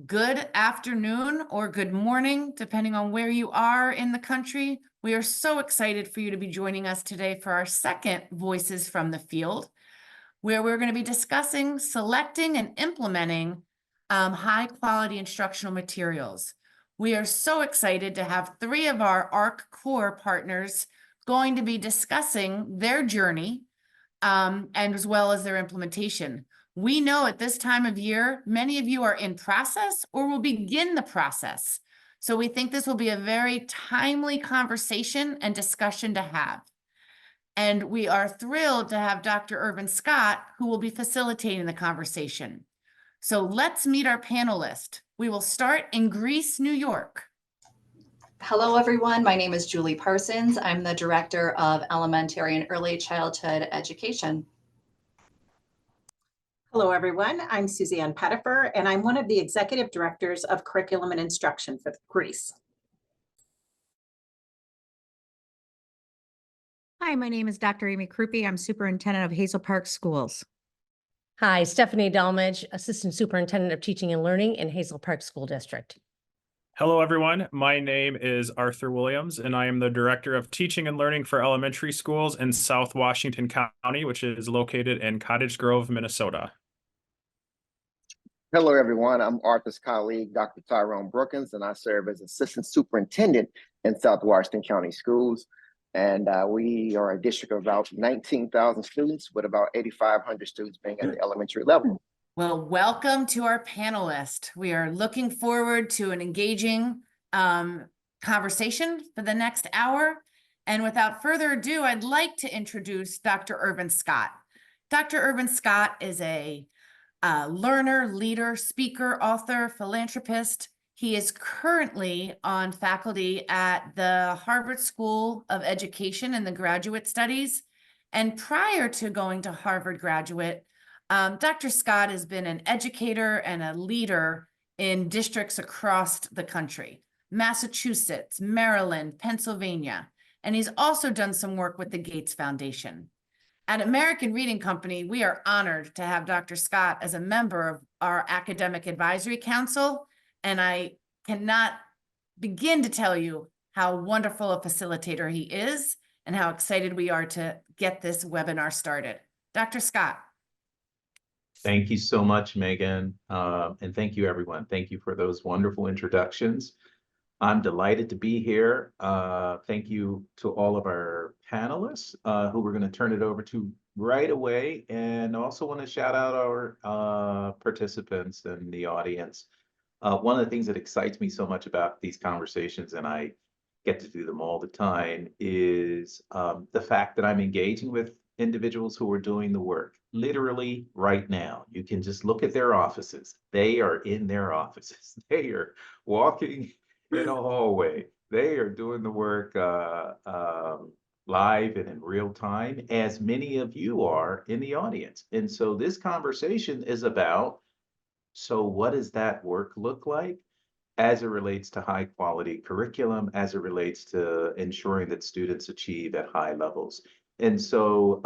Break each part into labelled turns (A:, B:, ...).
A: Good afternoon or good morning, depending on where you are in the country. We are so excited for you to be joining us today for our second Voices from the Field, where we're going to be discussing selecting and implementing high quality instructional materials. We are so excited to have three of our ARC core partners going to be discussing their journey and as well as their implementation. We know at this time of year, many of you are in process or will begin the process. So we think this will be a very timely conversation and discussion to have. And we are thrilled to have Dr. Irvin Scott, who will be facilitating the conversation. So let's meet our panelist. We will start in Greece, New York.
B: Hello, everyone. My name is Julie Parsons. I'm the Director of Elementary and Early Childhood Education.
C: Hello, everyone. I'm Suzanne Pettifer, and I'm one of the Executive Directors of Curriculum and Instruction for Greece.
D: Hi, my name is Dr. Amy Krupe. I'm Superintendent of Hazel Park Schools.
E: Hi, Stephanie Delmage, Assistant Superintendent of Teaching and Learning in Hazel Park School District.
F: Hello, everyone. My name is Arthur Williams, and I am the Director of Teaching and Learning for Elementary Schools in South Washington County, which is located in Cottage Grove, Minnesota.
G: Hello, everyone. I'm Arthur's colleague, Dr. Tyrone Brookins, and I serve as Assistant Superintendent in South Washington County Schools. And we are a district of about 19,000 students, with about 8,500 students being at the elementary level.
A: Well, welcome to our panelist. We are looking forward to an engaging conversation for the next hour. And without further ado, I'd like to introduce Dr. Irvin Scott. Dr. Irvin Scott is a learner, leader, speaker, author, philanthropist. He is currently on faculty at the Harvard School of Education in the Graduate Studies. And prior to going to Harvard Graduate, Dr. Scott has been an educator and a leader in districts across the country, Massachusetts, Maryland, Pennsylvania, and he's also done some work with the Gates Foundation. At American Reading Company, we are honored to have Dr. Scott as a member of our Academic Advisory Council, and I cannot begin to tell you how wonderful a facilitator he is and how excited we are to get this webinar started. Dr. Scott.
H: Thank you so much, Megan, and thank you, everyone. Thank you for those wonderful introductions. I'm delighted to be here. Thank you to all of our panelists who we're going to turn it over to right away, and also want to shout out our participants in the audience. One of the things that excites me so much about these conversations, and I get to do them all the time, is the fact that I'm engaging with individuals who are doing the work literally right now. You can just look at their offices. They are in their offices. They are walking in a hallway. They are doing the work live and in real time, as many of you are in the audience. And so this conversation is about, so what does that work look like as it relates to high quality curriculum, as it relates to ensuring that students achieve at high levels? And so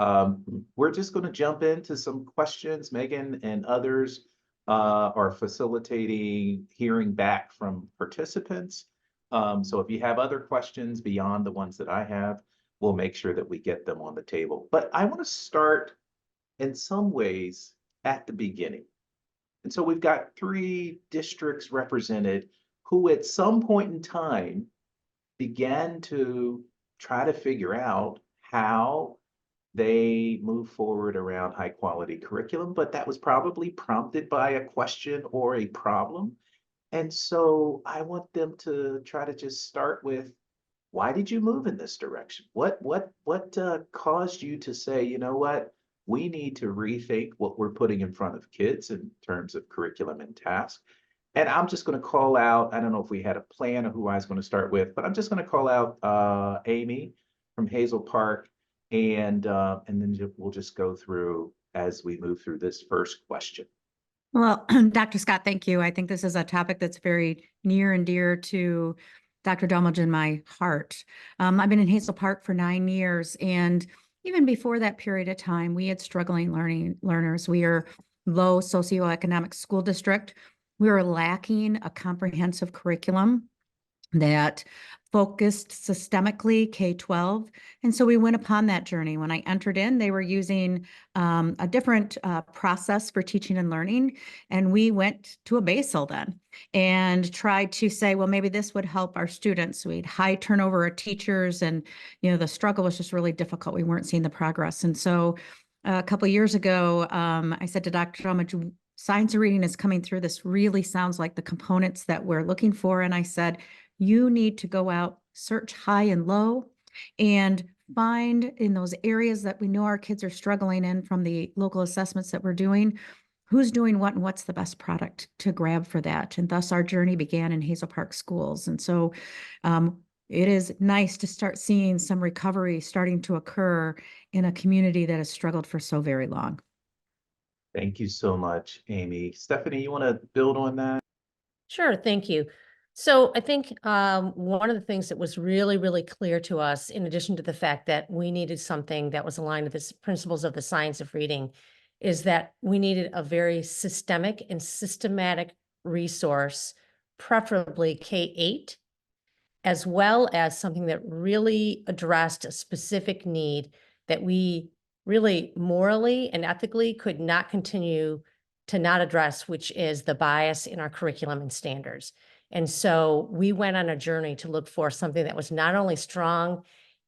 H: we're just going to jump into some questions. Megan and others are facilitating hearing back from participants. So if you have other questions beyond the ones that I have, we'll make sure that we get them on the table. But I want to start in some ways at the beginning. And so we've got three districts represented who at some point in time began to try to figure out how they move forward around high quality curriculum, but that was probably prompted by a question or a problem. And so I want them to try to just start with, why did you move in this direction? What caused you to say, you know what, we need to rethink what we're putting in front of kids in terms of curriculum and task? And I'm just going to call out, I don't know if we had a plan of who I was going to start with, but I'm just going to call out Amy from Hazel Park, and then we'll just go through as we move through this first question.
D: Well, Dr. Scott, thank you. I think this is a topic that's very near and dear to Dr. Delmage and my heart. I've been in Hazel Park for 9 years, and even before that period of time, we had struggling learners. We are low socioeconomic school district. We were lacking a comprehensive curriculum that focused systemically K-12. And so we went upon that journey. When I entered in, they were using a different process for teaching and learning. And we went to a Basel then and tried to say, well, maybe this would help our students. We had high turnover of teachers, and the struggle was just really difficult. We weren't seeing the progress. And so a couple of years ago, I said to Dr. Talmadge, science of reading is coming through. This really sounds like the components that we're looking for. And I said, you need to go out, search high and low, and find in those areas that we know our kids are struggling in from the local assessments that we're doing, who's doing what and what's the best product to grab for that. And thus our journey began in Hazel Park schools. And so it is nice to start seeing some recovery starting to occur in a community that has struggled for so very long.
H: Thank you so much, Amy. Stephanie, you want to build on that?
E: Sure, thank you. So I think one of the things that was really, really clear to us, in addition to the fact that we needed something that was aligned with the principles of the science of reading, is that we needed a very systemic and systematic resource, preferably K-8, as well as something that really addressed a specific need that we really morally and ethically could not continue to not address, which is the bias in our curriculum and standards. And so we went on a journey to look for something that was not only strong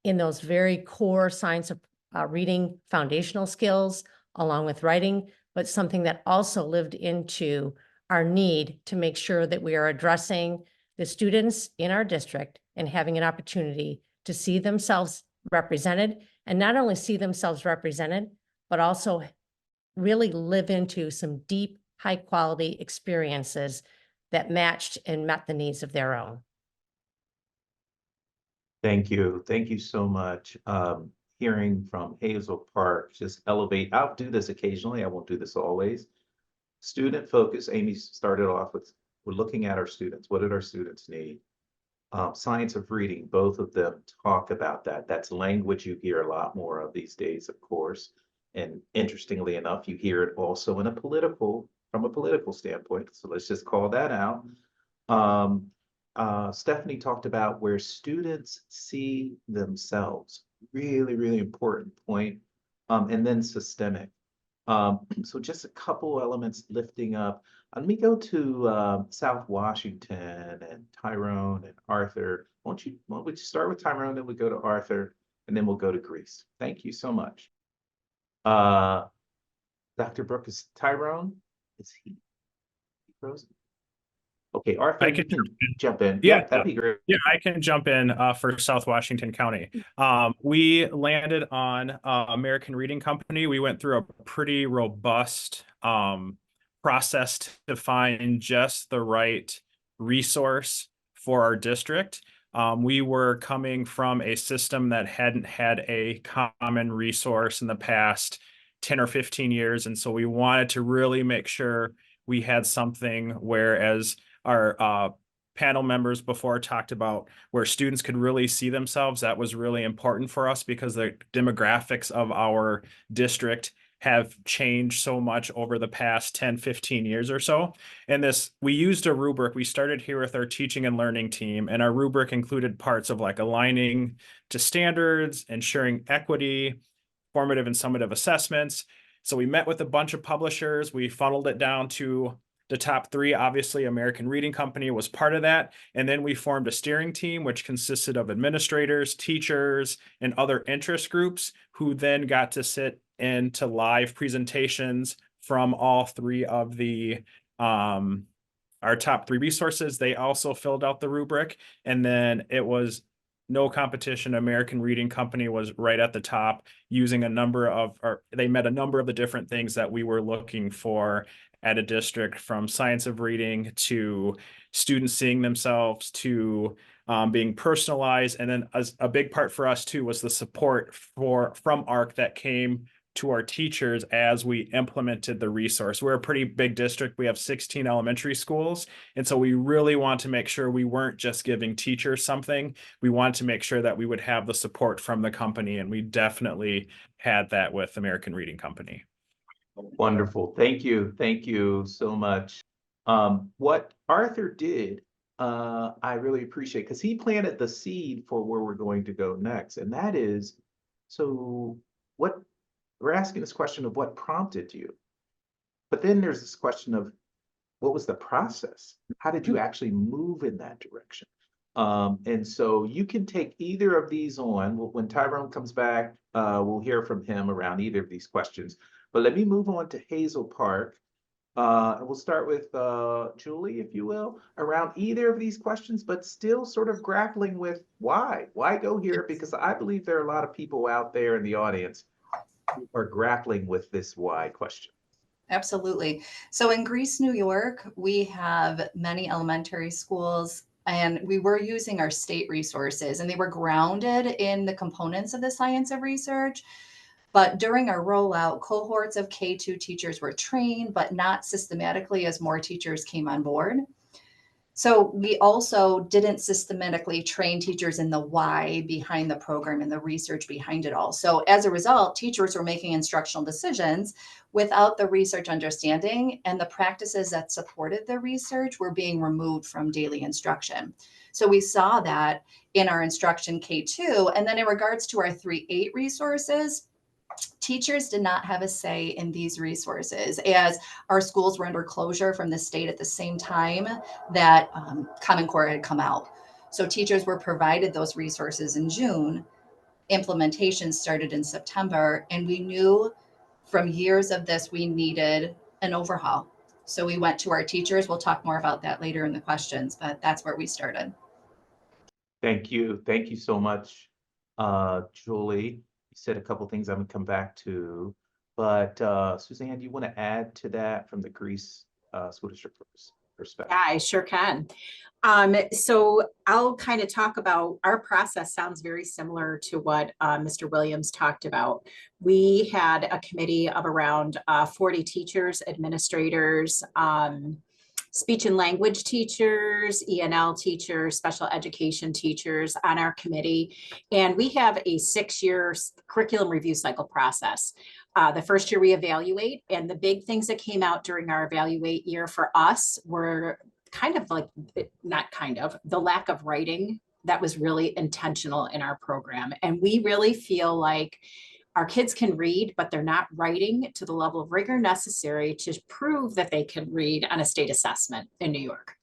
E: in those very core science of reading foundational skills, along with writing, but something that also lived into our need to make sure that we are addressing the students in our district and having an opportunity to see themselves represented, and not only see themselves represented, but also really live into some deep, high quality experiences that matched and met the needs of their own.
H: Thank you. Thank you so much. Hearing from Hazel Park, just elevate. I'll do this occasionally. I won't do this always. Student focus. Amy started off with, we're looking at our students. What did our students need? Science of reading, both of them talk about that. That's language you hear a lot more of these days, of course. And interestingly enough, you hear it also in from a political standpoint. So let's just call that out. Stephanie talked about where students see themselves. Really, really important point. And then systemic. So just a couple elements lifting up. Let me go to South Washington and Tyrone and Arthur. Why don't we start with Tyrone, then we go to Arthur, and then we'll go to Greece. Thank you so much. Dr. Brooke, is Tyrone? Is he frozen? Okay, Arthur, you can jump in.
F: Yeah,
H: that'd be great.
F: Yeah, I can jump in for South Washington County. We landed on American Reading Company. We went through a pretty robust process to find just the right resource for our district. We were coming from a system that hadn't had a common resource in the past 10 or 15 years. And so we wanted to really make sure we had something, whereas our panel members before talked about where students could really see themselves. That was really important for us because the demographics of our district have changed so much over the past 10, 15 years or so. And we used a rubric. We started here with our teaching and learning team, and our rubric included parts of like aligning to standards, ensuring equity, formative and summative assessments. So we met with a bunch of publishers. We funneled it down to the top 3. Obviously, American Reading Company was part of that. And then we formed a steering team, which consisted of administrators, teachers, and other interest groups who then got to sit into live presentations from all 3 of the our top 3 resources. They also filled out the rubric, and then it was no competition. American Reading Company was right at the top, using they met a number of the different things that we were looking for at a district, from science of reading to students seeing themselves to being personalized. And then a big part for us too was the support from ARC that came to our teachers as we implemented the resource. We're a pretty big district. We have 16 elementary schools. And so we really want to make sure we weren't just giving teachers something. We wanted to make sure that we would have the support from the company. And we definitely had that with American Reading Company.
H: Wonderful. Thank you. Thank you so much. What Arthur did, I really appreciate, because he planted the seed for where we're going to go next. And that is, so what, we're asking this question of what prompted you. But then there's this question of what was the process? How did you actually move in that direction? And so you can take either of these on. When Tyrone comes back, we'll hear from him around either of these questions. But let me move on to Hazel Park. And we'll start with Julie, if you will, around either of these questions, but still sort of grappling with why? Why go here? Because I believe there are a lot of people out there in the audience who are grappling with this why question.
B: Absolutely. So in Greece, New York, we have many elementary schools, and we were using our state resources, and they were grounded in the components of the science of research. But during our rollout, cohorts of K2 teachers were trained, but not systematically as more teachers came on board. So we also didn't systematically train teachers in the why behind the program and the research behind it all. So as a result, teachers were making instructional decisions without the research understanding, and the practices that supported the research were being removed from daily instruction. So we saw that in our instruction K2. And then in regards to our 3-8 resources, teachers did not have a say in these resources, as our schools were under closure from the state at the same time that Common Core had come out. So teachers were provided those resources in June. Implementation started in September, and we knew from years of this we needed an overhaul. So we went to our teachers. We'll talk more about that later in the questions, but that's where we started.
H: Thank you. Thank you so much, Julie. You said a couple things I'm gonna come back to, but Suzanne, do you want to add to that from the Greece school district perspective?
C: Yeah, I sure can. So I'll kind of talk about our process. Sounds very similar to what Mr. Williams talked about. We had a committee of around 40 teachers, administrators, speech and language teachers, ENL teachers, special education teachers on our committee. And we have a 6-year curriculum review cycle process. The first year we evaluate, and the big things that came out during our evaluate year for us were kind of like, not kind of, the lack of writing that was really intentional in our program. And we really feel like our kids can read, but they're not writing to the level of rigor necessary to prove that they can read on a state assessment in New York.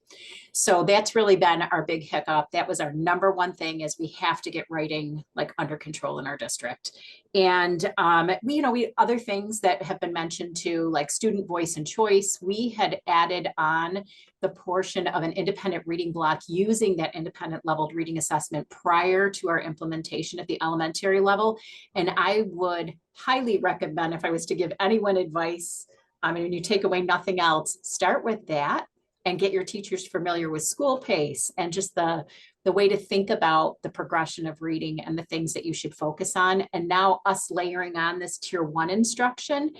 C: So that's really been our big hiccup. That was our number one thing, is we have to get writing like under control in our district. And we other things that have been mentioned too, like student voice and choice. We had added on the portion of an independent reading block using that independent leveled reading assessment prior to our implementation at the elementary level. And I would highly recommend, if I was to give anyone advice, when you take away nothing else, start with that and get your teachers familiar with school pace and just the way to think about the progression of reading and the things that you should focus on. And now us layering on this tier 1 instruction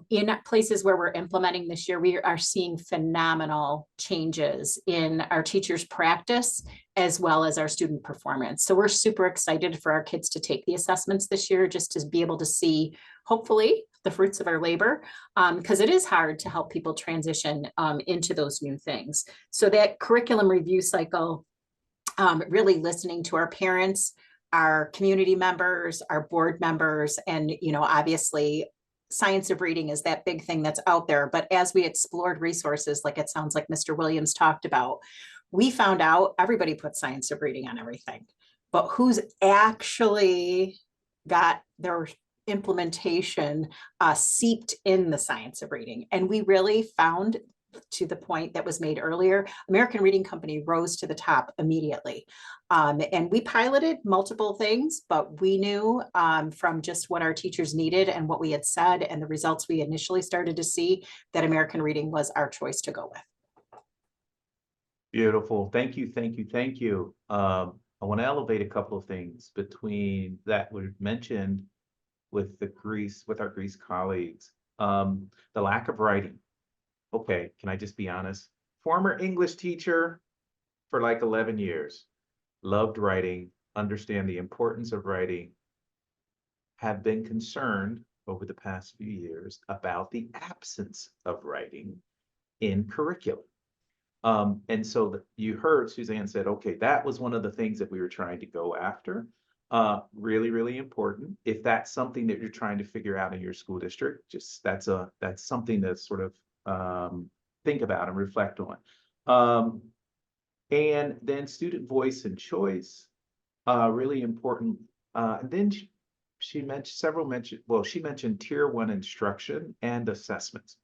C: in places where we're implementing this year, we are seeing phenomenal changes in our teachers' practice as well as our student performance. So we're super excited for our kids to take the assessments this year, just to be able to see, hopefully, the fruits of our labor, because it is hard to help people transition into those new things. So that curriculum review cycle, really listening to our parents, our community members, our board members, and obviously science of reading is that big thing that's out there. But as we explored resources, like it sounds like Mr. Williams talked about, we found out everybody puts science of reading on everything, but who's actually got their implementation seeped in the science of reading? And we really found, to the point that was made earlier, American Reading Company rose to the top immediately. And we piloted multiple things, but we knew from just what our teachers needed and what we had said and the results we initially started to see, that American Reading was our choice to go with.
H: Beautiful. Thank you. Thank you. Thank you. I want to elevate a couple of things between that were mentioned with our Greece colleagues. The lack of writing. Okay, can I just be honest? Former English teacher for like 11 years. Loved writing, understand the importance of writing. Have been concerned over the past few years about the absence of writing in curriculum. And so you heard Suzanne said, okay, that was one of the things that we were trying to go after. Really, really important. If that's something that you're trying to figure out in your school district, just that's something to sort of think about and reflect on. And then student voice and choice, really important. And then she mentioned tier 1 instruction and assessments.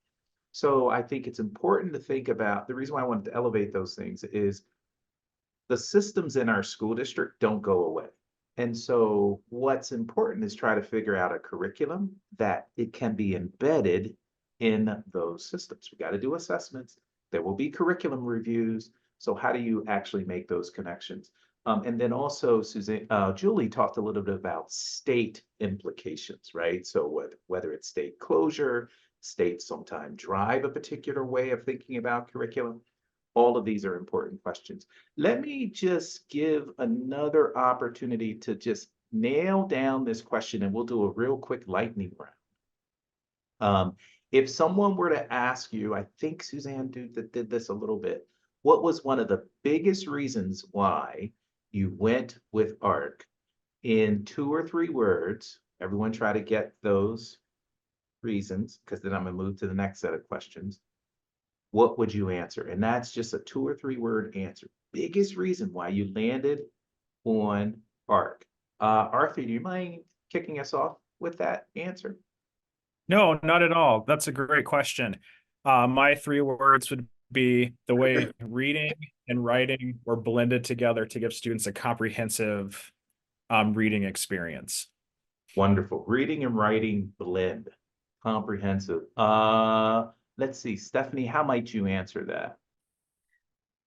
H: So I think it's important to think about, the reason why I wanted to elevate those things is the systems in our school district don't go away. And so what's important is try to figure out a curriculum that it can be embedded in those systems. We got to do assessments. There will be curriculum reviews. So how do you actually make those connections? And then also Julie talked a little bit about state implications, right? So whether it's state closure, states sometimes drive a particular way of thinking about curriculum. All of these are important questions. Let me just give another opportunity to just nail down this question, and we'll do a real quick lightning round. If someone were to ask you, I think Suzanne did this a little bit, what was one of the biggest reasons why you went with ARC? In 2 or 3 words, everyone try to get those reasons, because then I'm going to move to the next set of questions. What would you answer? And that's just a 2 or 3 word answer. Biggest reason why you landed on ARC. Arthur, do you mind kicking us off with that answer?
F: No, not at all. That's a great question. My 3 words would be the way reading and writing were blended together to give students a comprehensive reading experience.
H: Wonderful. Reading and writing blend. Comprehensive. Let's see, Stephanie, how might you answer that?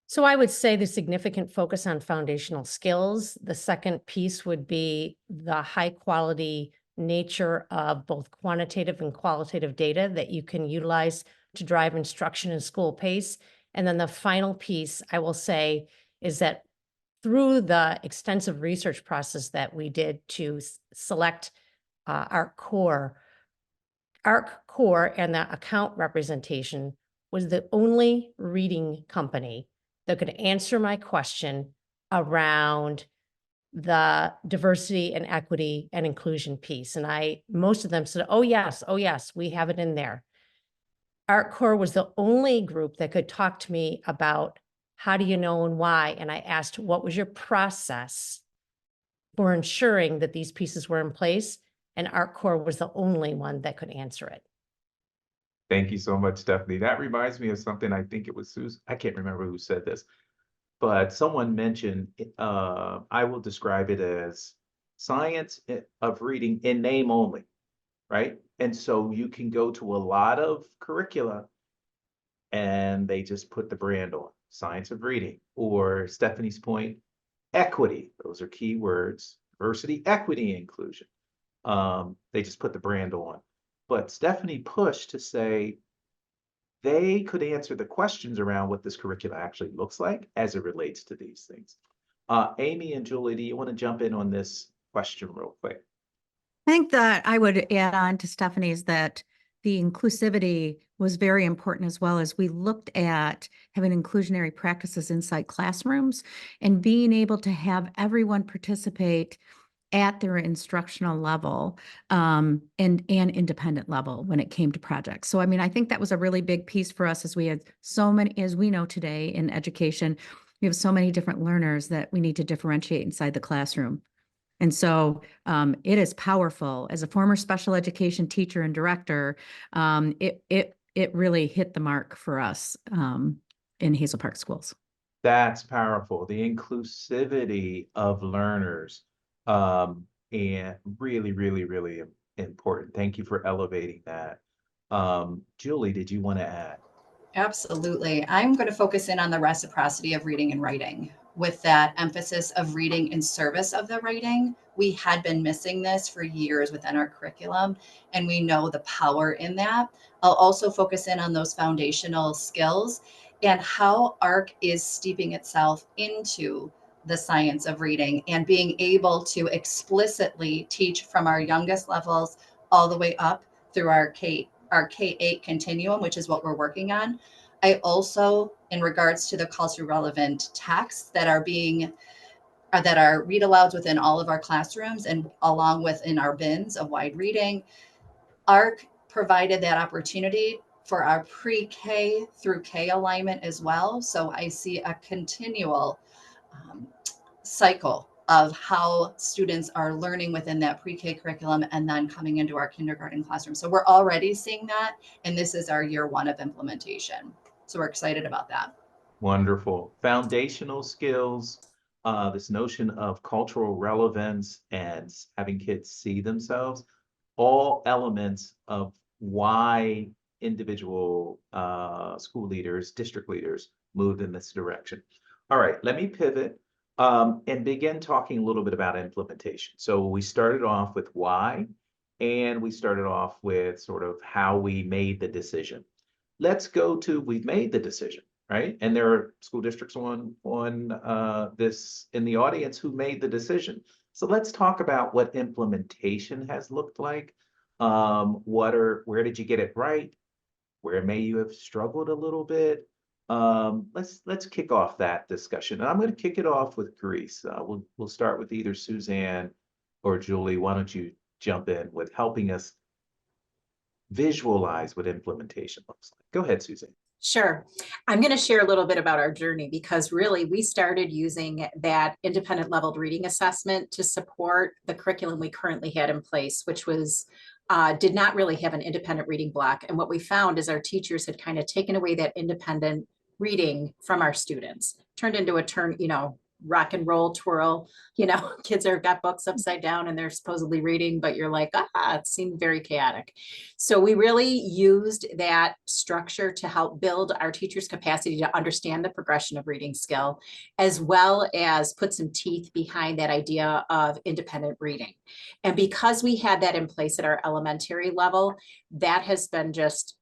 E: So I would say the significant focus on foundational skills. The second piece would be the high quality nature of both quantitative and qualitative data that you can utilize to drive instruction and school pace. And then the final piece I will say is that through the extensive research process that we did to select our core and the account representation was the only reading company that could answer my question around the diversity and equity and inclusion piece. And most of them said, oh yes, we have it in there. ArtCore was the only group that could talk to me about how do you know and why? And I asked, what was your process for ensuring that these pieces were in place? And ArtCore was the only one that could answer it.
H: Thank you so much, Stephanie. That reminds me of something, I think it was Susan, I can't remember who said this, but someone mentioned, I will describe it as science of reading in name only, right? And so you can go to a lot of curricula and they just put the brand on, science of reading, or Stephanie's point, equity. Those are key words, diversity, equity, inclusion. They just put the brand on. But Stephanie pushed to say they could answer the questions around what this curricula actually looks like as it relates to these things. Amy and Julie, do you want to jump in on this question real quick?
D: I think that I would add on to Stephanie's that the inclusivity was very important, as well as we looked at having inclusionary practices inside classrooms and being able to have everyone participate at their instructional level and independent level when it came to projects. So, I mean, I think that was a really big piece for us, as we had so many, as we know today in education, we have so many different learners that we need to differentiate inside the classroom. And so it is powerful. As a former special education teacher and director, it really hit the mark for us in Hazel Park schools.
H: That's powerful. The inclusivity of learners, and really, really, really important. Thank you for elevating that. Julie, did you want to add?
B: Absolutely. I'm going to focus in on the reciprocity of reading and writing, with that emphasis of reading in service of the writing. We had been missing this for years within our curriculum, and we know the power in that. I'll also focus in on those foundational skills and how ARC is steeping itself into the science of reading and being able to explicitly teach from our youngest levels all the way up through our K8 continuum, which is what we're working on. I also, in regards to the culturally relevant texts that are read alouds within all of our classrooms and along with in our bins of wide reading, ARC provided that opportunity for our pre-K through K alignment as well. So I see a continual cycle of how students are learning within that pre-K curriculum and then coming into our kindergarten classroom. So we're already seeing that, and this is our year 1 of implementation. So we're excited about that.
H: Wonderful. Foundational skills, this notion of cultural relevance and having kids see themselves, all elements of why individual school leaders, district leaders moved in this direction. All right, let me pivot and begin talking a little bit about implementation. So we started off with why, and we started off with sort of how we made the decision. Let's go to we've made the decision, right? And there are school districts on this in the audience who made the decision. So let's talk about what implementation has looked like. Where did you get it right? Where may you have struggled a little bit? Let's kick off that discussion. And I'm going to kick it off with Greece. We'll start with either Suzanne or Julie. Why don't you jump in with helping us visualize what implementation looks like? Go ahead, Suzanne.
C: Sure. I'm going to share a little bit about our journey because really we started using that independent leveled reading assessment to support the curriculum we currently had in place, which was did not really have an independent reading block. And what we found is our teachers had kind of taken away that independent reading from our students, turned into a rock and roll twirl, kids are got books upside down and they're supposedly reading, but you're like, it seemed very chaotic. So we really used that structure to help build our teachers' capacity to understand the progression of reading skill, as well as put some teeth behind that idea of independent reading. And because we had that in place at our elementary level, that has been just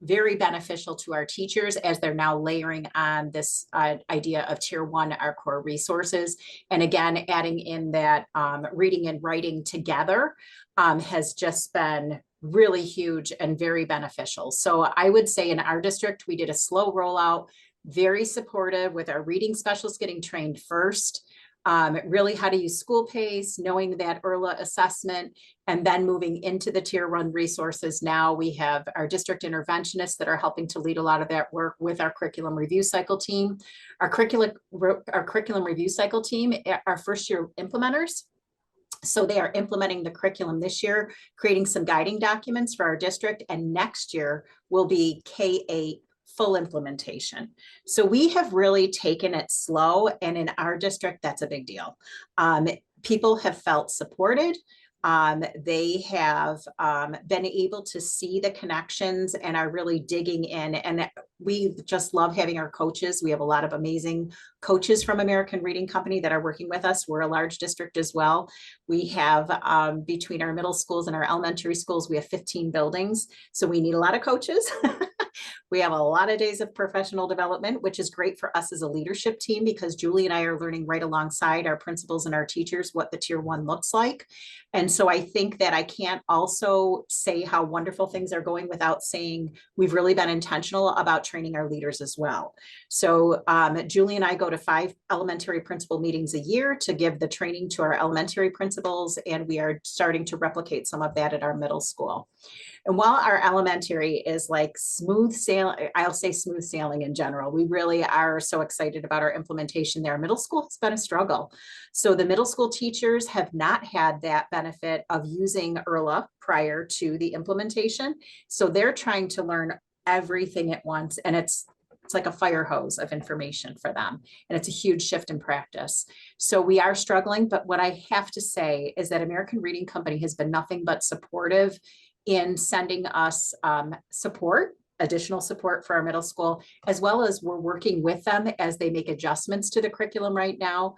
C: very beneficial to our teachers as they're now layering on this idea of tier 1, our core resources. And again, adding in that reading and writing together has just been really huge and very beneficial. So I would say in our district, we did a slow rollout, very supportive with our reading specialists getting trained first. Really how to use school pace, knowing that IRLA assessment, and then moving into the tier 1 resources. Now we have our district interventionists that are helping to lead a lot of that work with our curriculum review cycle team. Our curriculum review cycle team are first year implementers. So they are implementing the curriculum this year, creating some guiding documents for our district, and next year will be K-8 full implementation. So we have really taken it slow, and in our district, that's a big deal. People have felt supported. They have been able to see the connections and are really digging in. And we just love having our coaches. We have a lot of amazing coaches from American Reading Company that are working with us. We're a large district as well. We have between our middle schools and our elementary schools, we have 15 buildings. So we need a lot of coaches. We have a lot of days of professional development, which is great for us as a leadership team because Julie and I are learning right alongside our principals and our teachers what the tier 1 looks like. And so I think that I can't also say how wonderful things are going without saying we've really been intentional about training our leaders as well. So Julie and I go to 5 elementary principal meetings a year to give the training to our elementary principals, and we are starting to replicate some of that at our middle school. And while our elementary is like smooth sailing, I'll say smooth sailing in general, we really are so excited about our implementation there. Middle school has been a struggle. So the middle school teachers have not had that benefit of using IRLA prior to the implementation. So they're trying to learn everything at once. And it's like a fire hose of information for them. And it's a huge shift in practice. So we are struggling. But what I have to say is that American Reading Company has been nothing but supportive in sending us additional support for our middle school, as well as we're working with them as they make adjustments to the curriculum right now.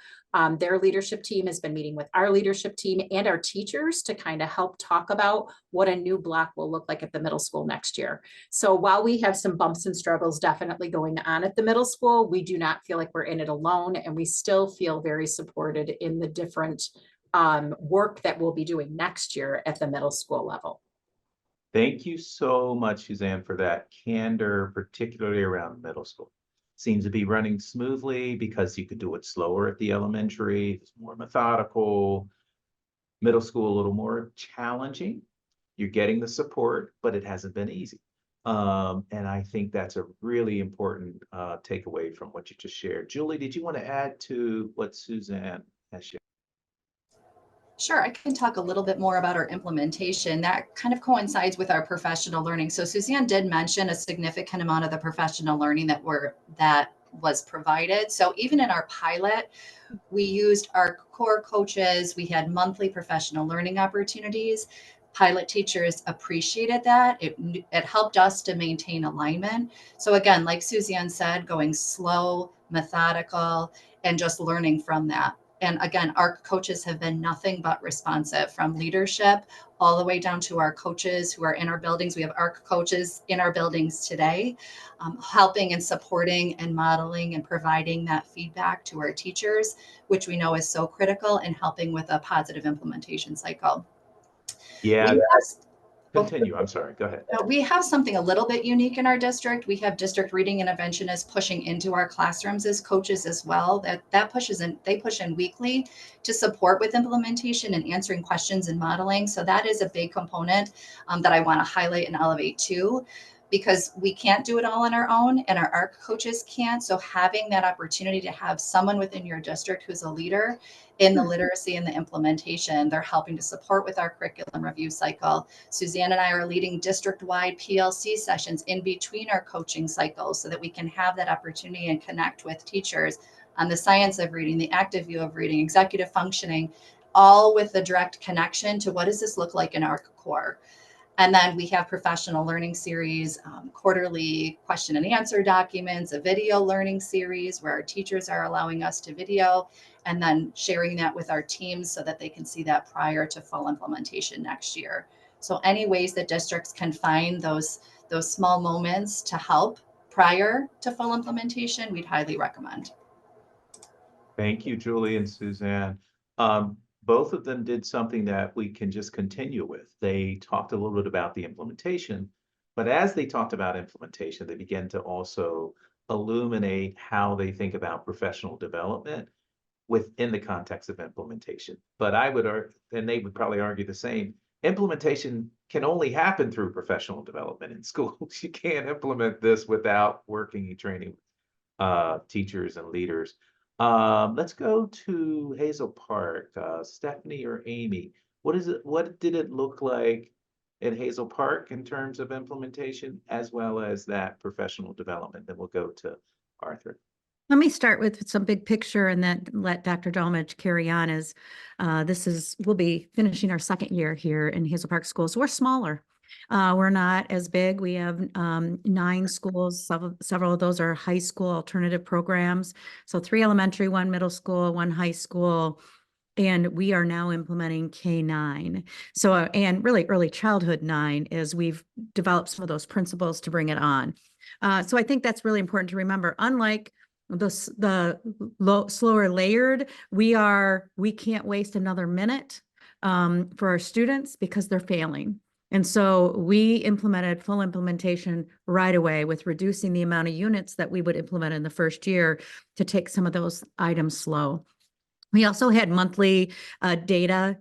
C: Their leadership team has been meeting with our leadership team and our teachers to kind of help talk about what a new block will look like at the middle school next year. So while we have some bumps and struggles definitely going on at the middle school, we do not feel like we're in it alone, and we still feel very supported in the different work that we'll be doing next year at the middle school level.
H: Thank you so much, Suzanne, for that candor, particularly around middle school. Seems to be running smoothly because you could do it slower at the elementary. It's more methodical. Middle school, a little more challenging. You're getting the support, but it hasn't been easy. And I think that's a really important takeaway from what you just shared. Julie, did you want to add to what Suzanne has shared?
B: Sure, I can talk a little bit more about our implementation. That kind of coincides with our professional learning. So Suzanne did mention a significant amount of the professional learning that was provided. So even in our pilot, we used our core coaches. We had monthly professional learning opportunities. Pilot teachers appreciated that. It helped us to maintain alignment. So again, like Suzanne said, going slow, methodical, and just learning from that. And again, our coaches have been nothing but responsive, from leadership all the way down to our coaches who are in our buildings. We have ARC coaches in our buildings today, helping and supporting and modeling and providing that feedback to our teachers, which we know is so critical in helping with a positive implementation cycle.
H: Yeah,
B: We
H: continue. I'm sorry. Go ahead.
B: We have something a little bit unique in our district. We have district reading interventionists pushing into our classrooms as coaches as well. That pushes in. They push in weekly to support with implementation and answering questions and modeling. So that is a big component that I want to highlight and elevate too, because we can't do it all on our own, and our ARC coaches can't. So having that opportunity to have someone within your district who's a leader in the literacy and the implementation, they're helping to support with our curriculum review cycle. Suzanne and I are leading district-wide PLC sessions in between our coaching cycles so that we can have that opportunity and connect with teachers on the science of reading, the active view of reading, executive functioning, all with the direct connection to what does this look like in our core. And then we have professional learning series, quarterly question and answer documents, a video learning series where our teachers are allowing us to video, and then sharing that with our teams so that they can see that prior to full implementation next year. So any ways that districts can find those small moments to help prior to full implementation, we'd highly recommend.
H: Thank you, Julie and Suzanne. Both of them did something that we can just continue with. They talked a little bit about the implementation, but as they talked about implementation, they began to also illuminate how they think about professional development within the context of implementation. But I would argue, and they would probably argue the same, implementation can only happen through professional development in schools. You can't implement this without working and training teachers and leaders. Let's go to Hazel Park. Stephanie or Amy, what did it look like in Hazel Park in terms of implementation as well as that professional development? Then we'll go to Arthur.
D: Let me start with some big picture and then let Dr. Dolmage carry on, as we'll be finishing our second year here in Hazel Park Schools. We're smaller. We're not as big. We have 9 schools. Several of those are high school alternative programs. So 3 elementary, 1 middle school, 1 high school. And we are now implementing K-9. So, and really early childhood 9, as we've developed some of those principles to bring it on. So I think that's really important to remember. Unlike the slower layered, we can't waste another minute for our students because they're failing. And so we implemented full implementation right away with reducing the amount of units that we would implement in the first year to take some of those items slow. We also had monthly data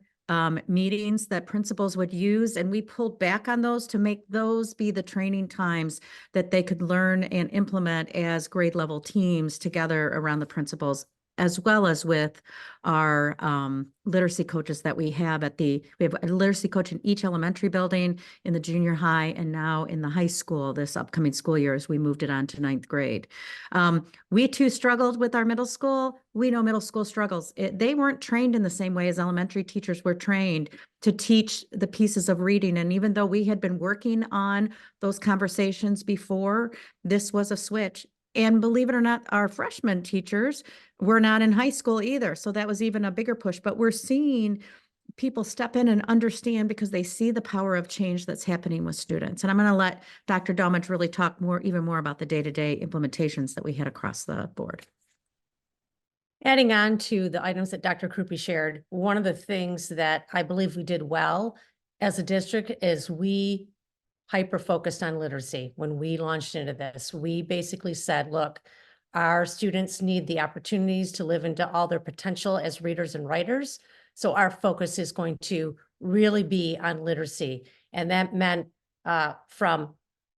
D: meetings that principals would use, and we pulled back on those to make those be the training times that they could learn and implement as grade level teams together around the principals, as well as with our literacy coaches that we have we have a literacy coach in each elementary building, in the junior high, and now in the high school this upcoming school year as we moved it on to 9th grade. We too struggled with our middle school. We know middle school struggles. They weren't trained in the same way as elementary teachers were trained to teach the pieces of reading. And even though we had been working on those conversations before, this was a switch. And believe it or not, our freshman teachers were not in high school either. So that was even a bigger push. But we're seeing people step in and understand because they see the power of change that's happening with students. And I'm going to let Dr. Dolmage really talk even more about the day-to-day implementations that we had across the board.
E: Adding on to the items that Dr. Krupe shared, one of the things that I believe we did well as a district is we hyper-focused on literacy. When we launched into this, we basically said, look, our students need the opportunities to live into all their potential as readers and writers. So our focus is going to really be on literacy. And that meant from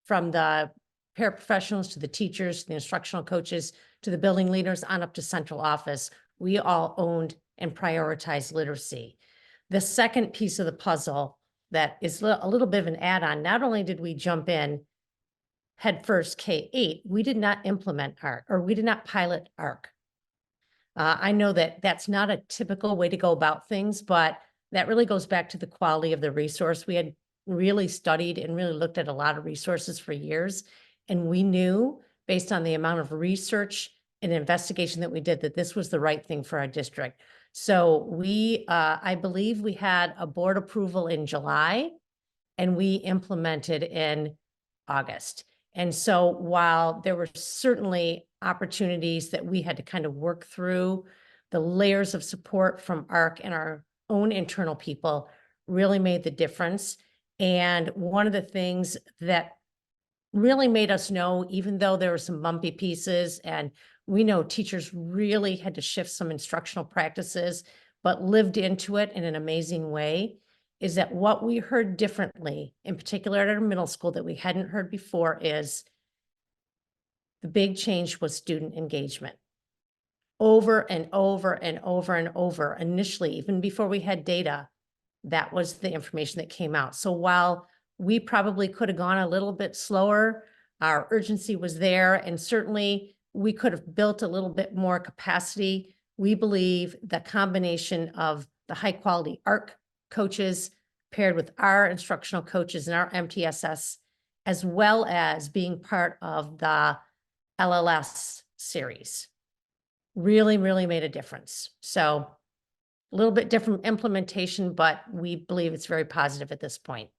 E: the paraprofessionals to the teachers, to the instructional coaches, to the building leaders on up to central office, we all owned and prioritized literacy. The second piece of the puzzle that is a little bit of an add-on, not only did we jump in head first K-8, we did not implement ARC, or we did not pilot ARC. I know that that's not a typical way to go about things, but that really goes back to the quality of the resource. We had really studied and really looked at a lot of resources for years, and we knew based on the amount of research and investigation that we did that this was the right thing for our district. So we, I believe we had a board approval in July and we implemented in August. And so while there were certainly opportunities that we had to kind of work through, the layers of support from ARC and our own internal people really made the difference. And one of the things that really made us know, even though there were some bumpy pieces, and we know teachers really had to shift some instructional practices, but lived into it in an amazing way, is that what we heard differently, in particular at our middle school that we hadn't heard before, is the big change was student engagement. Over and over and over and over, initially, even before we had data, that was the information that came out. So while we probably could have gone a little bit slower, our urgency was there, and certainly we could have built a little bit more capacity. We believe the combination of the high quality ARC coaches paired with our instructional coaches and our MTSS, as well as being part of the LLS series, really, really made a difference. So a little bit different implementation, but we believe it's very positive at this point.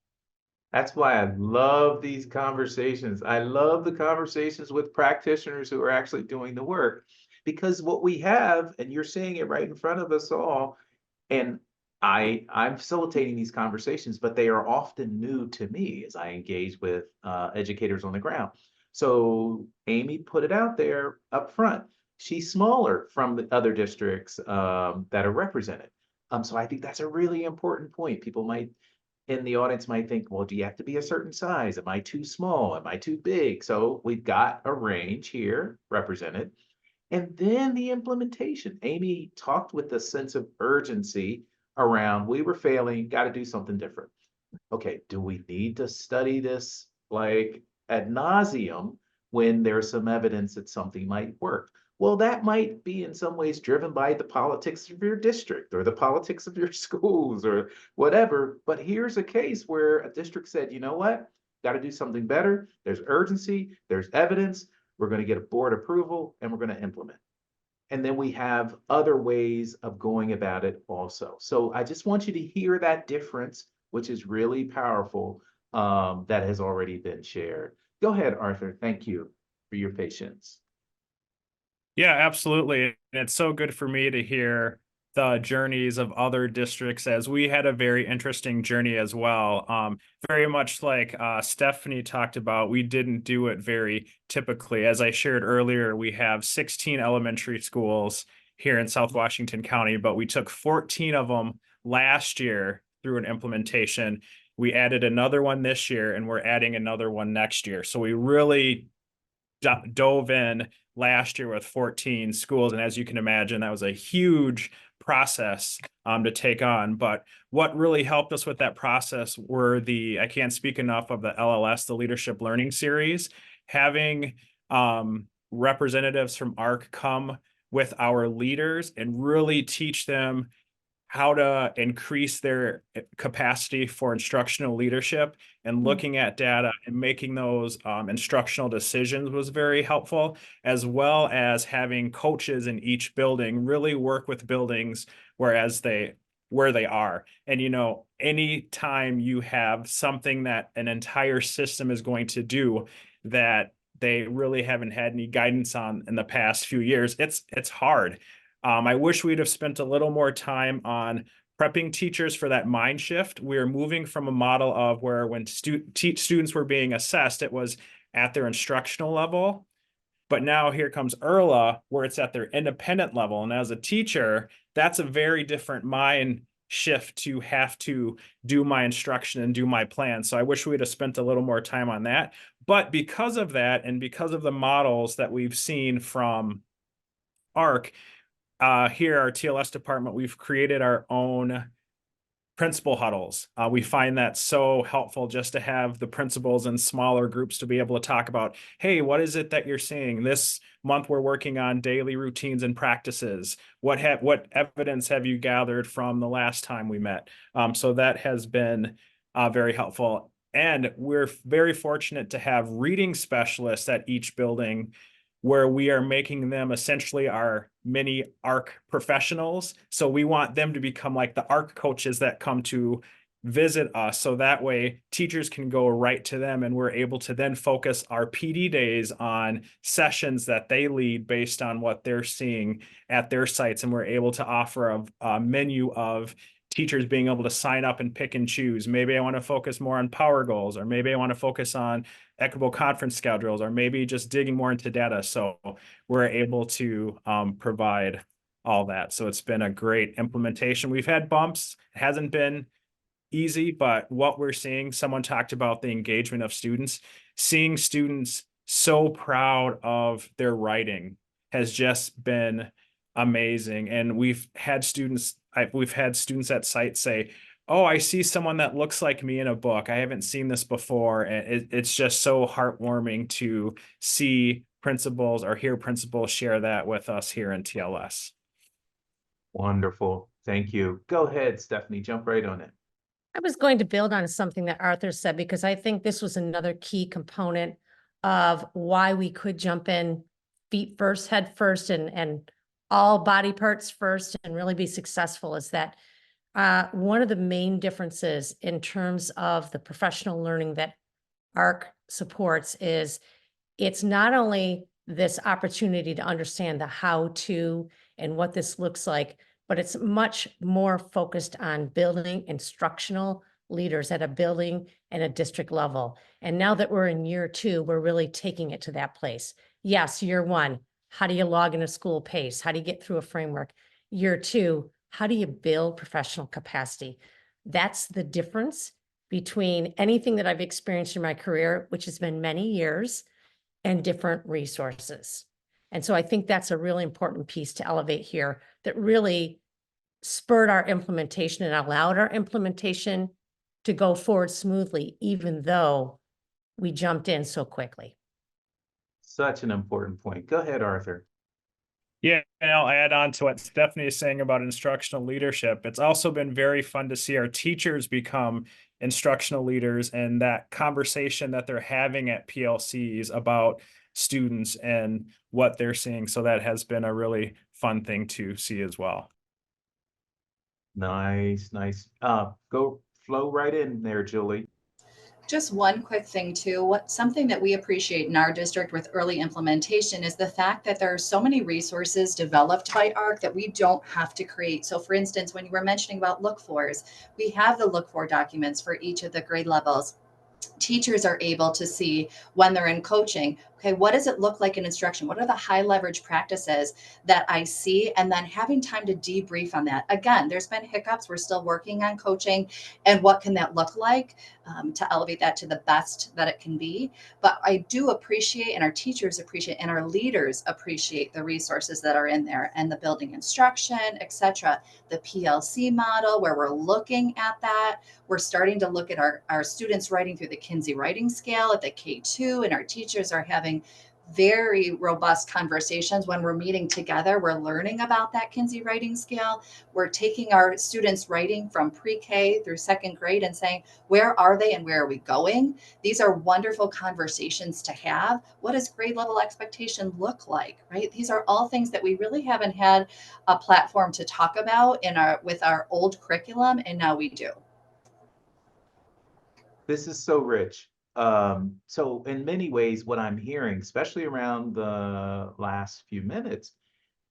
H: That's why I love these conversations. I love the conversations with practitioners who are actually doing the work, because what we have, and you're seeing it right in front of us all, and I'm facilitating these conversations, but they are often new to me as I engage with educators on the ground. So Amy put it out there up front. She's smaller from the other districts that are represented. So I think that's a really important point. People might in the audience might think, well, do you have to be a certain size? Am I too small? Am I too big? So we've got a range here represented. And then the implementation. Amy talked with a sense of urgency around, we were failing, got to do something different. Okay, do we need to study this like ad nauseum when there's some evidence that something might work? Well, that might be in some ways driven by the politics of your district or the politics of your schools or whatever. But here's a case where a district said, you know what, got to do something better. There's urgency, there's evidence. We're going to get a board approval and we're going to implement. And then we have other ways of going about it also. So I just want you to hear that difference, which is really powerful, that has already been shared. Go ahead, Arthur. Thank you for your patience.
F: Yeah, absolutely. And it's so good for me to hear the journeys of other districts, as we had a very interesting journey as well. Very much like Stephanie talked about, we didn't do it very typically. As I shared earlier, we have 16 elementary schools here in South Washington County, but we took 14 of them last year through an implementation. We added another one this year, and we're adding another one next year. So we really dove in last year with 14 schools. And as you can imagine, that was a huge process to take on. But what really helped us with that process were I can't speak enough of the LLS, the Leadership Learning Series, having representatives from ARC come with our leaders and really teach them how to increase their capacity for instructional leadership, and looking at data and making those instructional decisions was very helpful, as well as having coaches in each building really work with buildings where they are. And, anytime you have something that an entire system is going to do that they really haven't had any guidance on in the past few years, it's hard. I wish we'd have spent a little more time on prepping teachers for that mind shift. We're moving from a model of where when students were being assessed, it was at their instructional level. But now here comes IRLA, where it's at their independent level. And as a teacher, that's a very different mind shift to have to do my instruction and do my plan. So I wish we'd have spent a little more time on that. But because of that, and because of the models that we've seen from ARC, here, our TLS department, we've created our own principal huddles. We find that so helpful just to have the principals in smaller groups to be able to talk about, hey, what is it that you're seeing? This month we're working on daily routines and practices. What evidence have you gathered from the last time we met? So that has been very helpful. And we're very fortunate to have reading specialists at each building where we are making them essentially our mini ARC professionals. So we want them to become like the ARC coaches that come to visit us. So that way teachers can go right to them, and we're able to then focus our PD days on sessions that they lead based on what they're seeing at their sites. And we're able to offer a menu of teachers being able to sign up and pick and choose. Maybe I want to focus more on power goals, or maybe I want to focus on equitable conference schedules, or maybe just digging more into data. So we're able to provide all that. So it's been a great implementation. We've had bumps. It hasn't been easy, but what we're seeing, someone talked about the engagement of students, seeing students so proud of their writing has just been amazing. And we've had students at site say, oh, I see someone that looks like me in a book. I haven't seen this before. And it's just so heartwarming to see principals or hear principals share that with us here in TLS.
H: Wonderful. Thank you. Go ahead, Stephanie, jump right on it.
E: I was going to build on something that Arthur said, because I think this was another key component of why we could jump in feet first, head first, and all body parts first and really be successful, is that one of the main differences in terms of the professional learning that ARC supports is it's not only this opportunity to understand the how to and what this looks like, but it's much more focused on building instructional leaders at a building and a district level. And now that we're in year 2, we're really taking it to that place. Yes, year 1, how do you log in a school pace? How do you get through a framework? Year 2, how do you build professional capacity? That's the difference between anything that I've experienced in my career, which has been many years, and different resources. And so I think that's a really important piece to elevate here that really spurred our implementation and allowed our implementation to go forward smoothly, even though we jumped in so quickly.
H: Such an important point. Go ahead, Arthur.
F: Yeah, and I'll add on to what Stephanie is saying about instructional leadership. It's also been very fun to see our teachers become instructional leaders, and that conversation that they're having at PLCs about students and what they're seeing. So that has been a really fun thing to see as well.
H: Nice, nice. Go flow right in there, Julie.
B: Just one quick thing too, something that we appreciate in our district with early implementation is the fact that there are so many resources developed by ARC that we don't have to create. So for instance, when you were mentioning about look fors, we have the look for documents for each of the grade levels. Teachers are able to see when they're in coaching, okay, what does it look like in instruction? What are the high leverage practices that I see? And then having time to debrief on that. Again, there's been hiccups. We're still working on coaching and what can that look like to elevate that to the best that it can be. But I do appreciate, and our teachers appreciate, and our leaders appreciate the resources that are in there and the building instruction, etc. The PLC model where we're looking at that. We're starting to look at our students writing through the Kinsey writing scale at the K2, and our teachers are having very robust conversations when we're meeting together. We're learning about that Kinsey writing scale. We're taking our students writing from pre-K through 2nd grade and saying, where are they and where are we going? These are wonderful conversations to have. What does grade level expectation look like, right? These are all things that we really haven't had a platform to talk about with our old curriculum, and now we do.
H: This is so rich. So in many ways, what I'm hearing, especially around the last few minutes,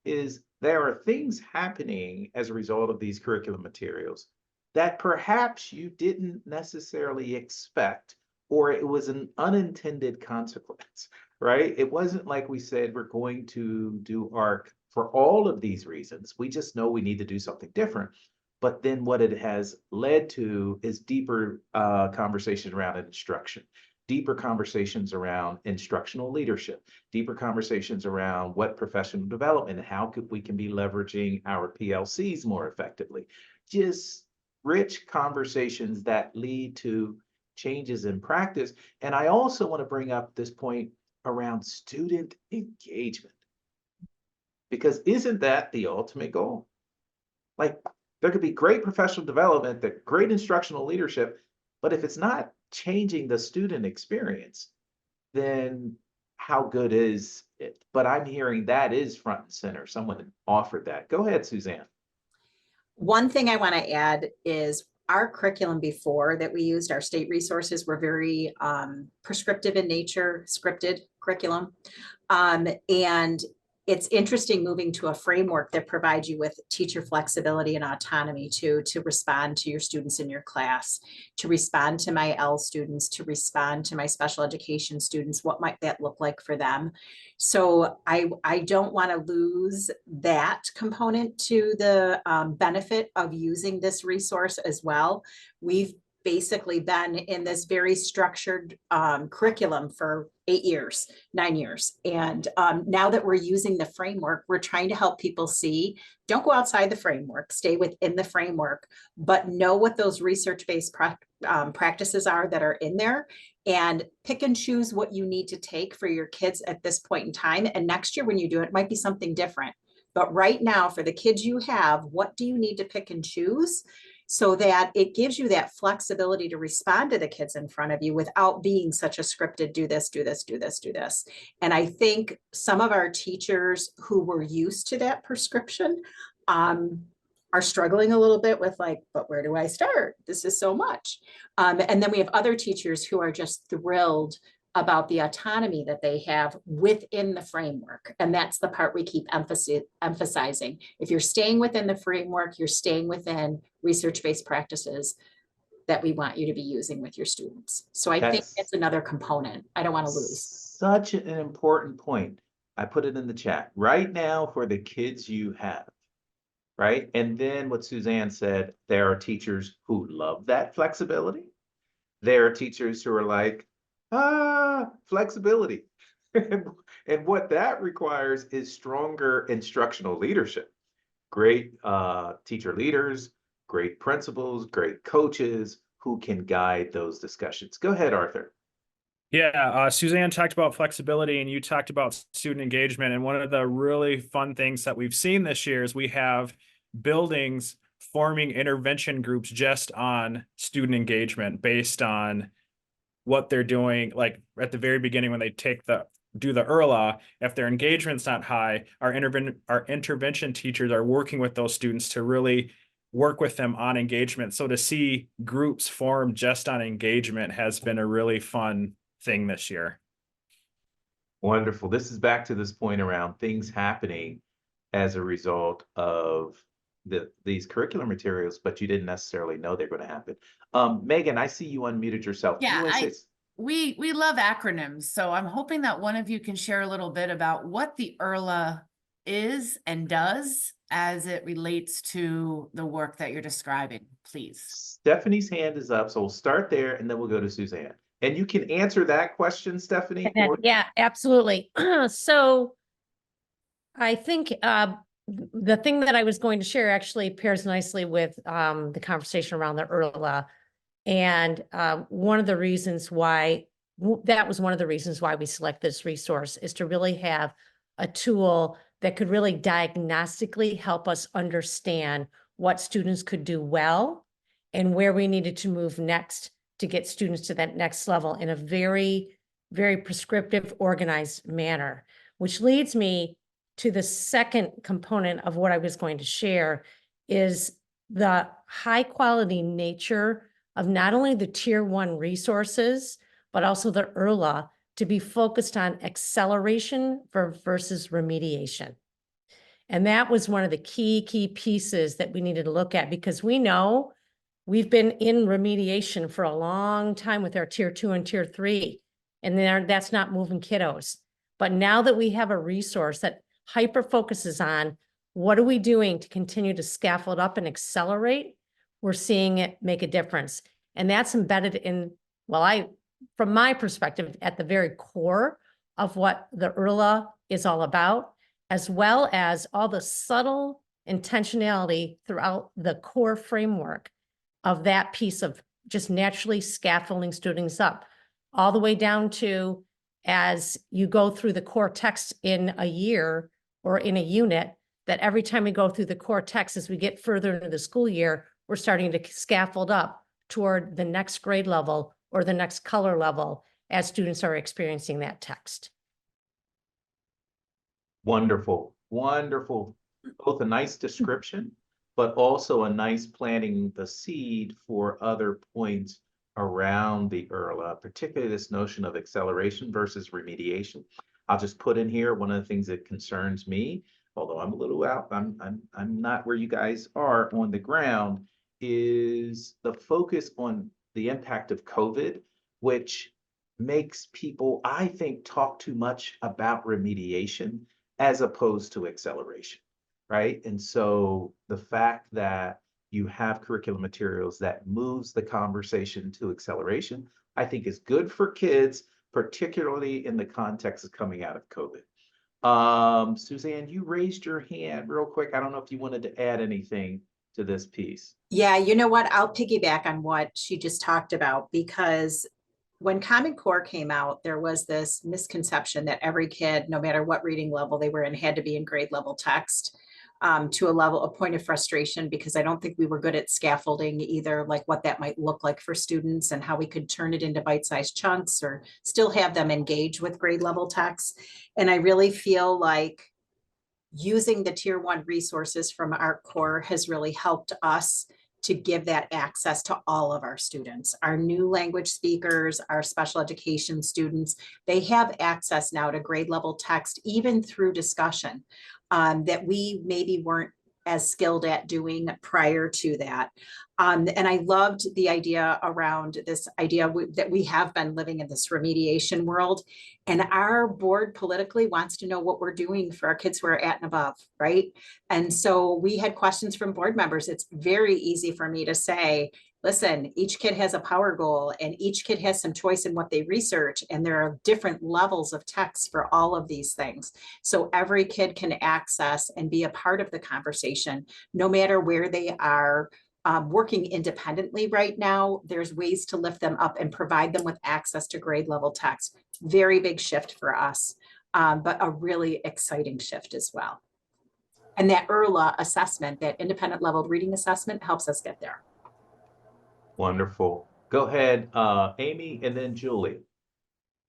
H: is there are things happening as a result of these curriculum materials that perhaps you didn't necessarily expect, or it was an unintended consequence, right? It wasn't like we said we're going to do ARC for all of these reasons. We just know we need to do something different. But then what it has led to is deeper conversation around instruction, deeper conversations around instructional leadership, deeper conversations around what professional development and how we can be leveraging our PLCs more effectively. Just rich conversations that lead to changes in practice. And I also want to bring up this point around student engagement, because isn't that the ultimate goal? Like, there could be great professional development, that great instructional leadership, but if it's not changing the student experience, then how good is it? But I'm hearing that is front and center. Someone offered that. Go ahead, Suzanne.
C: One thing I want to add is our curriculum before that we used, our state resources were very prescriptive in nature, scripted curriculum. And it's interesting moving to a framework that provides you with teacher flexibility and autonomy to respond to your students in your class, to respond to my L students, to respond to my special education students. What might that look like for them? So I don't want to lose that component to the benefit of using this resource as well. We've basically been in this very structured curriculum for 8 years, 9 years. And now that we're using the framework, we're trying to help people see, don't go outside the framework, stay within the framework, but know what those research-based practices are that are in there, and pick and choose what you need to take for your kids at this point in time. And next year when you do it, it might be something different. But right now, for the kids you have, what do you need to pick and choose, so that it gives you that flexibility to respond to the kids in front of you without being such a scripted, do this, do this, do this, do this. And I think some of our teachers who were used to that prescription are struggling a little bit with like, but where do I start? This is so much. And then we have other teachers who are just thrilled about the autonomy that they have within the framework. And that's the part we keep emphasizing. If you're staying within the framework, you're staying within research-based practices that we want you to be using with your students. So I think that's another component I don't want to lose.
H: Such an important point. I put it in the chat. Right now, for the kids you have, right? And then what Suzanne said, there are teachers who love that flexibility. There are teachers who are like, flexibility. And what that requires is stronger instructional leadership. Great teacher leaders, great principals, great coaches who can guide those discussions. Go ahead, Arthur.
F: Yeah, Suzanne talked about flexibility and you talked about student engagement. And one of the really fun things that we've seen this year is we have buildings forming intervention groups just on student engagement based on what they're doing. Like at the very beginning, when they do the IRLA, if their engagement's not high, our intervention teachers are working with those students to really work with them on engagement. So to see groups form just on engagement has been a really fun thing this year.
H: Wonderful. This is back to this point around things happening as a result of these curriculum materials, but you didn't necessarily know they're going to happen. Megan, I see you unmuted yourself.
A: Yeah, we love acronyms. So I'm hoping that one of you can share a little bit about what the IRLA is and does as it relates to the work that you're describing, please.
H: Stephanie's hand is up, so we'll start there and then we'll go to Suzanne. And you can answer that question, Stephanie.
E: Yeah, absolutely. So I think the thing that I was going to share actually pairs nicely with the conversation around the IRLA. And one of the reasons why, that was one of the reasons why we select this resource, is to really have a tool that could really diagnostically help us understand what students could do well and where we needed to move next to get students to that next level in a very, very prescriptive, organized manner, which leads me to the second component of what I was going to share, is the high quality nature of not only the tier 1 resources, but also the IRLA, to be focused on acceleration versus remediation. And that was one of the key pieces that we needed to look at, because we know we've been in remediation for a long time with our tier 2 and tier 3, and that's not moving kiddos. But now that we have a resource that hyper focuses on what are we doing to continue to scaffold up and accelerate, we're seeing it make a difference. And that's embedded in, well, from my perspective, at the very core of what the IRLA is all about, as well as all the subtle intentionality throughout the core framework of that piece of just naturally scaffolding students up, all the way down to, as you go through the core text in a year or in a unit, that every time we go through the core text, as we get further into the school year, we're starting to scaffold up toward the next grade level or the next color level as students are experiencing that text.
H: Wonderful, wonderful. Both a nice description, but also a nice planting the seed for other points around the IRLA, particularly this notion of acceleration versus remediation. I'll just put in here one of the things that concerns me, although I'm a little out, I'm not where you guys are on the ground, is the focus on the impact of COVID, which makes people, I think, talk too much about remediation as opposed to acceleration, right? And so the fact that you have curriculum materials that moves the conversation to acceleration, I think is good for kids, particularly in the context of coming out of COVID. Suzanne, you raised your hand real quick. I don't know if you wanted to add anything to this piece.
C: Yeah, you know what? I'll piggyback on what she just talked about, because when Common Core came out, there was this misconception that every kid, no matter what reading level they were in, had to be in grade level text, to a point of frustration, because I don't think we were good at scaffolding either, like what that might look like for students and how we could turn it into bite-sized chunks or still have them engage with grade level text. And I really feel like using the tier 1 resources from our core has really helped us to give that access to all of our students, our new language speakers, our special education students. They have access now to grade level text, even through discussion, that we maybe weren't as skilled at doing prior to that. And I loved the idea around this idea that we have been living in this remediation world, and our board politically wants to know what we're doing for our kids who are at and above, right? And so we had questions from board members. It's very easy for me to say, listen, each kid has a power goal and each kid has some choice in what they research. And there are different levels of text for all of these things. So every kid can access and be a part of the conversation, no matter where they are working independently right now. There's ways to lift them up and provide them with access to grade level text. Very big shift for us, but a really exciting shift as well. And that IRLA assessment, that independent leveled reading assessment, helps us get there.
H: Wonderful. Go ahead, Amy, and then Julie.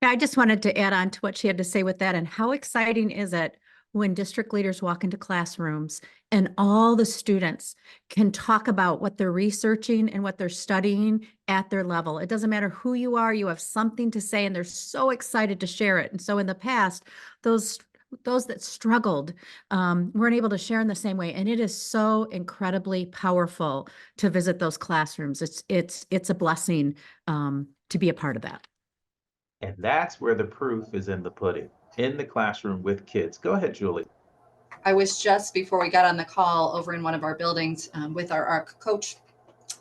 D: Yeah, I just wanted to add on to what she had to say with that. And how exciting is it when district leaders walk into classrooms and all the students can talk about what they're researching and what they're studying at their level. It doesn't matter who you are, you have something to say, and they're so excited to share it. And so in the past, those that struggled weren't able to share in the same way. And it is so incredibly powerful to visit those classrooms. It's a blessing to be a part of that.
H: And that's where the proof is in the pudding, in the classroom with kids. Go ahead, Julie.
B: I was just before we got on the call over in one of our buildings with our ARC coach.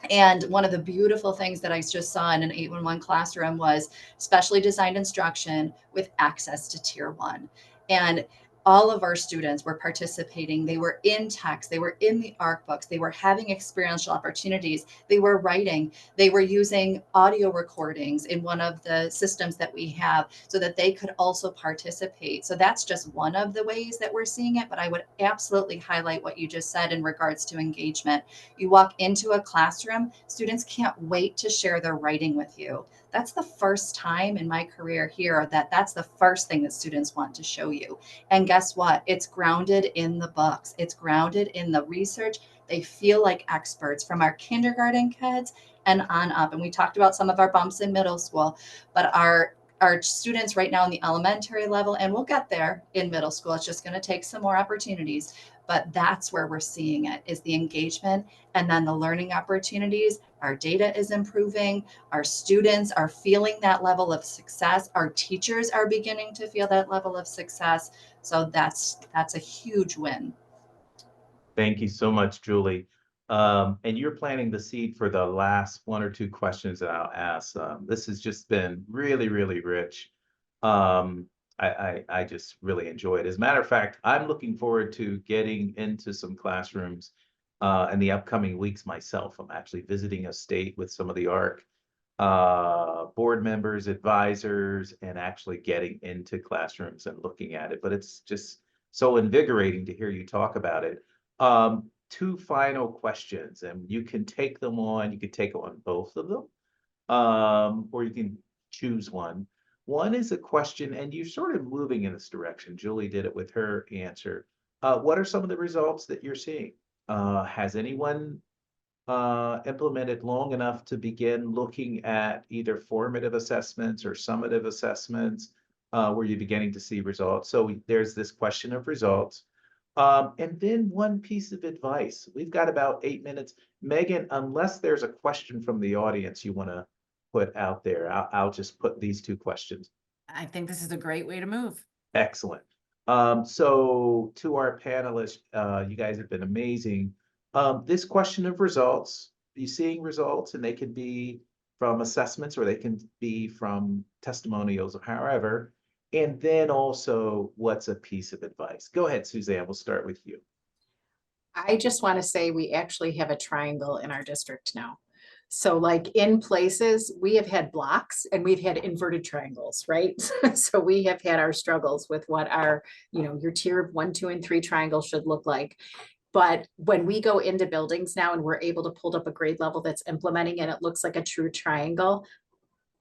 B: And one of the beautiful things that I just saw in an 811 classroom was specially designed instruction with access to tier 1. And all of our students were participating. They were in text, they were in the ARC books, they were having experiential opportunities, they were writing, they were using audio recordings in one of the systems that we have so that they could also participate. So that's just one of the ways that we're seeing it, but I would absolutely highlight what you just said in regards to engagement. You walk into a classroom, students can't wait to share their writing with you. That's the first time in my career here that's the first thing that students want to show you. And guess what? It's grounded in the books. It's grounded in the research. They feel like experts, from our kindergarten kids and on up. And we talked about some of our bumps in middle school, but our students right now in the elementary level, and we'll get there in middle school, it's just going to take some more opportunities. but that's where we're seeing it, is the engagement and then the learning opportunities. Our data is improving. Our students are feeling that level of success. Our teachers are beginning to feel that level of success. So that's a huge win.
H: Thank you so much, Julie. And you're planting the seed for the last one or two questions that I'll ask. This has just been really, really rich. I just really enjoyed it. As a matter of fact, I'm looking forward to getting into some classrooms in the upcoming weeks myself. I'm actually visiting a state with some of the ARC board members, advisors, and actually getting into classrooms and looking at it. But it's just so invigorating to hear you talk about it. Two final questions, and you can take them on. You could take on both of them, or you can choose one. One is a question, and you're sort of moving in this direction. Julie did it with her answer. What are some of the results that you're seeing? Has anyone implemented long enough to begin looking at either formative assessments or summative assessments where you're beginning to see results? So there's this question of results. And then one piece of advice. We've got about 8 minutes. Megan, unless there's a question from the audience you want to put out there, I'll just put these two questions.
A: I think this is a great way to move.
H: Excellent. So to our panelists, you guys have been amazing. This question of results, are you seeing results? And they can be from assessments or they can be from testimonials or however. And then also, what's a piece of advice? Go ahead, Suzanne, we'll start with you.
C: I just want to say we actually have a triangle in our district now. So like in places, we have had blocks and we've had inverted triangles, right? So we have had our struggles with what our, your tier 1, 2, and 3 triangle should look like. But when we go into buildings now and we're able to pull up a grade level that's implementing and it looks like a true triangle,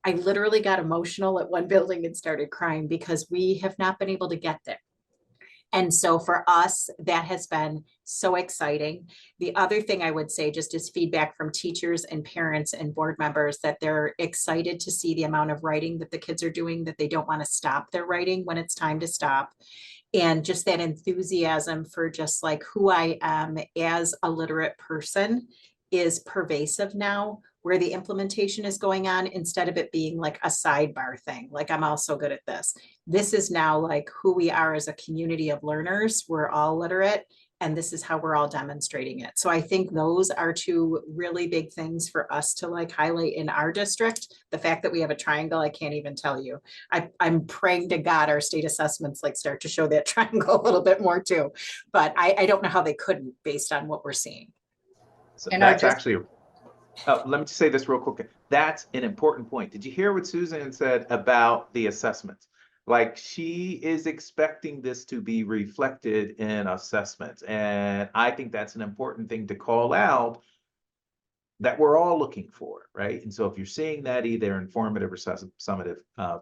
C: I literally got emotional at one building and started crying because we have not been able to get there. And so for us, that has been so exciting. The other thing I would say just is feedback from teachers and parents and board members that they're excited to see the amount of writing that the kids are doing, that they don't want to stop their writing when it's time to stop. And just that enthusiasm for just like who I am as a literate person is pervasive now, where the implementation is going on, instead of it being like a sidebar thing. Like, I'm also good at this. This is now like who we are as a community of learners. We're all literate, and this is how we're all demonstrating it. So I think those are two really big things for us to like highlight in our district. The fact that we have a triangle, I can't even tell you. I'm praying to God our state assessments like start to show that triangle a little bit more too. But I don't know how they couldn't based on what we're seeing.
H: So
B: And
H: that's actually, let me just say this real quick. That's an important point. Did you hear what Susan said about the assessments? Like, she is expecting this to be reflected in assessments. And I think that's an important thing to call out that we're all looking for, right? And so if you're seeing that either informative or summative,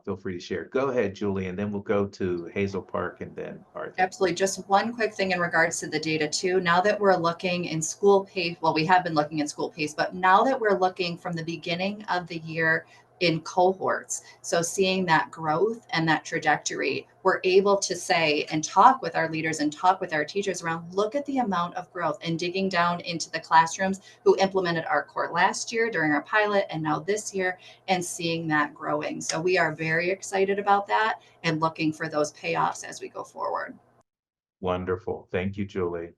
H: feel free to share. Go ahead, Julie, and then we'll go to Hazel Park and then Arthur.
B: Absolutely. Just one quick thing in regards to the data too. Now that we're looking in school pace, well, we have been looking in school pace, but now that we're looking from the beginning of the year in cohorts, so seeing that growth and that trajectory, we're able to say and talk with our leaders and talk with our teachers around, look at the amount of growth, and digging down into the classrooms who implemented our core last year during our pilot and now this year, and seeing that growing. So we are very excited about that and looking for those payoffs as we go forward.
H: Wonderful. Thank you, Julie.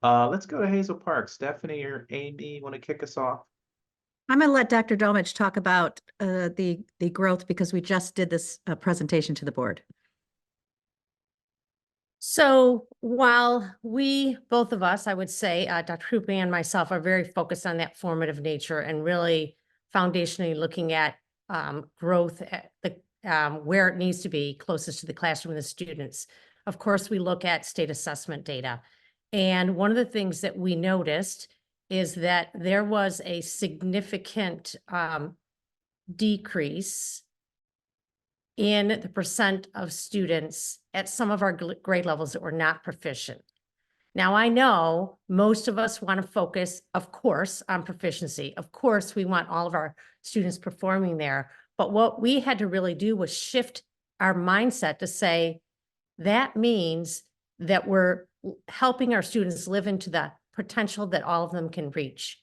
H: Let's go to Hazel Park. Stephanie or Amy, you want to kick us off?
D: I'm going to let Dr. Domich talk about the growth because we just did this presentation to the board.
E: So while we, both of us, I would say, Dr. Hooper and myself, are very focused on that formative nature and really foundationally looking at growth at the where it needs to be closest to the classroom and the students. Of course, we look at state assessment data. And one of the things that we noticed is that there was a significant decrease in the percent of students at some of our grade levels that were not proficient. Now, I know most of us want to focus, of course, on proficiency. Of course, we want all of our students performing there. But what we had to really do was shift our mindset to say, that means that we're helping our students live into the potential that all of them can reach.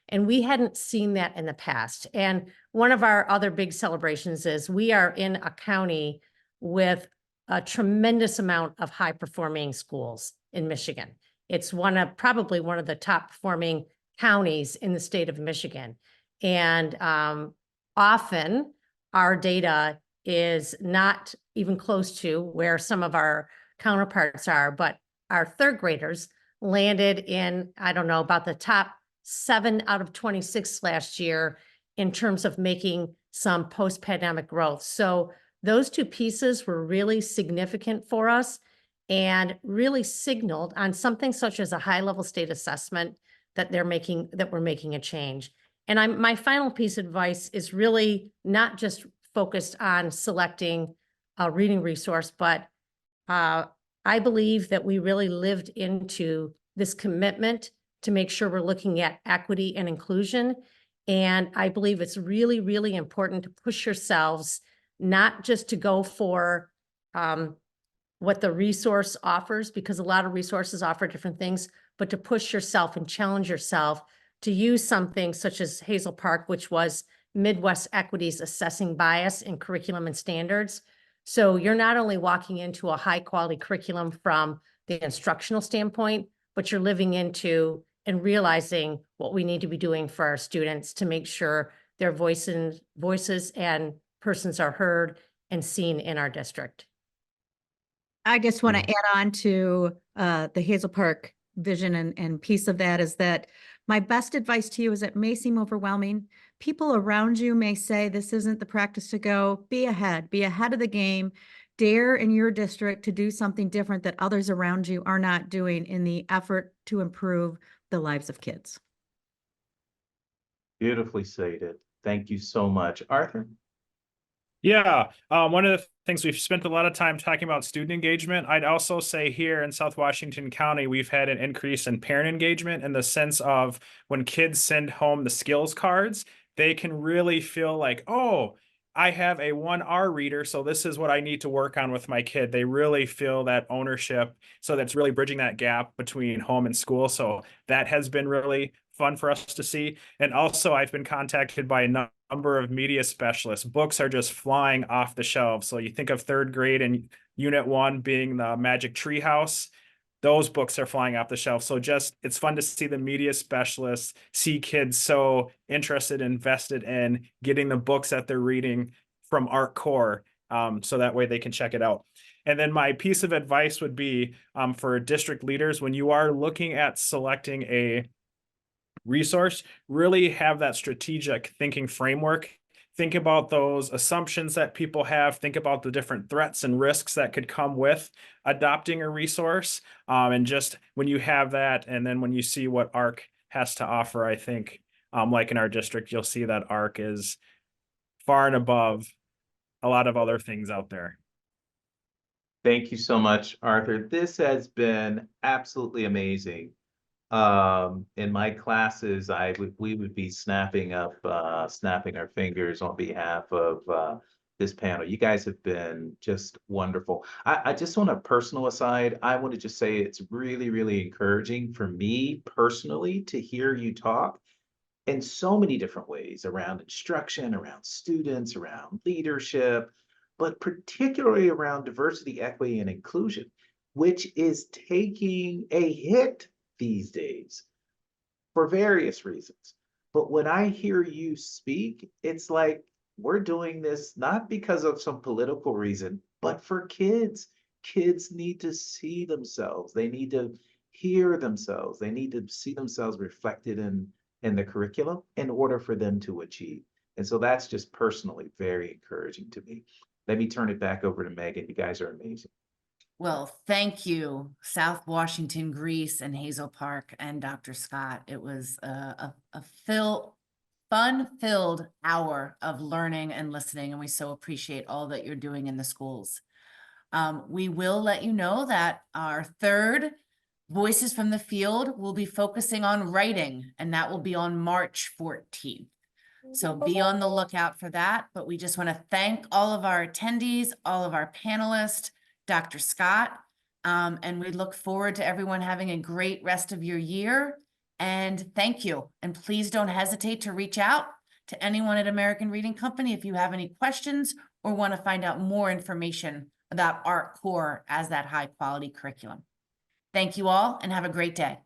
E: And we hadn't seen that in the past. And one of our other big celebrations is we are in a county with a tremendous amount of high performing schools in Michigan. It's probably one of the top performing counties in the state of Michigan. And often our data is not even close to where some of our counterparts are, but our third graders landed in, I don't know, about the top 7 out of 26 last year in terms of making some post-pandemic growth. So those two pieces were really significant for us and really signaled on something such as a high-level state assessment that we're making a change. And my final piece of advice is really not just focused on selecting a reading resource, but I believe that we really lived into this commitment to make sure we're looking at equity and inclusion. And I believe it's really, really important to push yourselves, not just to go for what the resource offers, because a lot of resources offer different things, but to push yourself and challenge yourself to use something such as Hazel Park, which was Midwest Equity's Assessing Bias in Curriculum and Standards. So you're not only walking into a high quality curriculum from the instructional standpoint, but you're living into and realizing what we need to be doing for our students to make sure their voices and persons are heard and seen in our district.
D: I just want to add on to the Hazel Park vision and piece of that is that my best advice to you is it may seem overwhelming. People around you may say this isn't the practice to go. Be ahead of the game. Dare in your district to do something different that others around you are not doing in the effort to improve the lives of kids.
H: Beautifully stated. Thank you so much. Arthur?
F: Yeah, one of the things we've spent a lot of time talking about student engagement. I'd also say here in South Washington County, we've had an increase in parent engagement in the sense of when kids send home the skills cards, they can really feel like, oh, I have a 1R reader, so this is what I need to work on with my kid. They really feel that ownership. So that's really bridging that gap between home and school. So that has been really fun for us to see. And also I've been contacted by a number of media specialists. Books are just flying off the shelves. So you think of third grade and Unit 1 being the Magic Tree House. Those books are flying off the shelf. So it's fun to see the media specialists see kids so interested, invested in getting the books that they're reading from Art Core. So that way they can check it out. And then my piece of advice would be for district leaders, when you are looking at selecting a resource, really have that strategic thinking framework. Think about those assumptions that people have. Think about the different threats and risks that could come with adopting a resource. And just when you have that, and then when you see what ARC has to offer, I think, like in our district, you'll see that ARC is far and above a lot of other things out there.
H: Thank you so much, Arthur. This has been absolutely amazing. In my classes, we would be snapping our fingers on behalf of this panel. You guys have been just wonderful. I just want a personal aside. I want to just say it's really, really encouraging for me personally to hear you talk in so many different ways around instruction, around students, around leadership, but particularly around diversity, equity, and inclusion, which is taking a hit these days for various reasons. But when I hear you speak, it's like we're doing this not because of some political reason, but for kids. Kids need to see themselves. They need to hear themselves. They need to see themselves reflected in the curriculum in order for them to achieve. And so that's just personally very encouraging to me. Let me turn it back over to Megan. You guys are amazing.
A: Well, thank you, South Washington, Greece, and Hazel Park, and Dr. Scott. It was a fun-filled hour of learning and listening, and we so appreciate all that you're doing in the schools. We will let you know that our third Voices from the Field will be focusing on writing, and that will be on March 14th. So be on the lookout for that. But we just want to thank all of our attendees, all of our panelists, Dr. Scott. And we look forward to everyone having a great rest of your year. And thank you. And please don't hesitate to reach out to anyone at American Reading Company if you have any questions or want to find out more information about ARC Core as that high quality curriculum. Thank you all and have a great day.